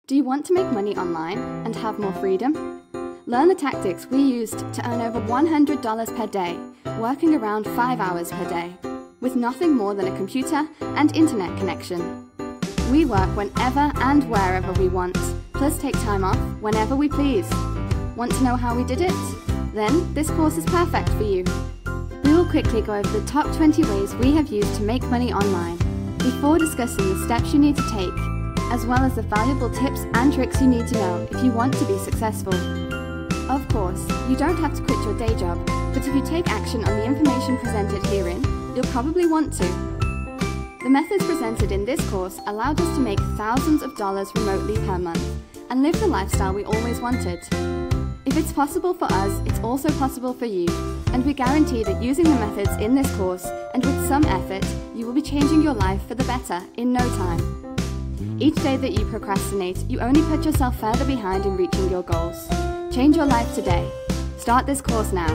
Do you want to make money online and have more freedom? Learn the tactics we used to earn over $100 per day, working around 5 hours per day, with nothing more than a computer and internet connection. We work whenever and wherever we want, plus take time off whenever we please. Want to know how we did it? Then this course is perfect for you. We will quickly go over the top 20 ways we have used to make money online, before discussing the steps you need to take, as well as the valuable tips and tricks you need to know if you want to be successful. Of course, you don't have to quit your day job, but if you take action on the information presented herein, you'll probably want to. The methods presented in this course allowed us to make thousands of dollars remotely per month and live the lifestyle we always wanted. If it's possible for us, it's also possible for you, and we guarantee that using the methods in this course and with some effort, you will be changing your life for the better in no time. Each day that you procrastinate, you only put yourself further behind in reaching your goals. Change your life today. Start this course now.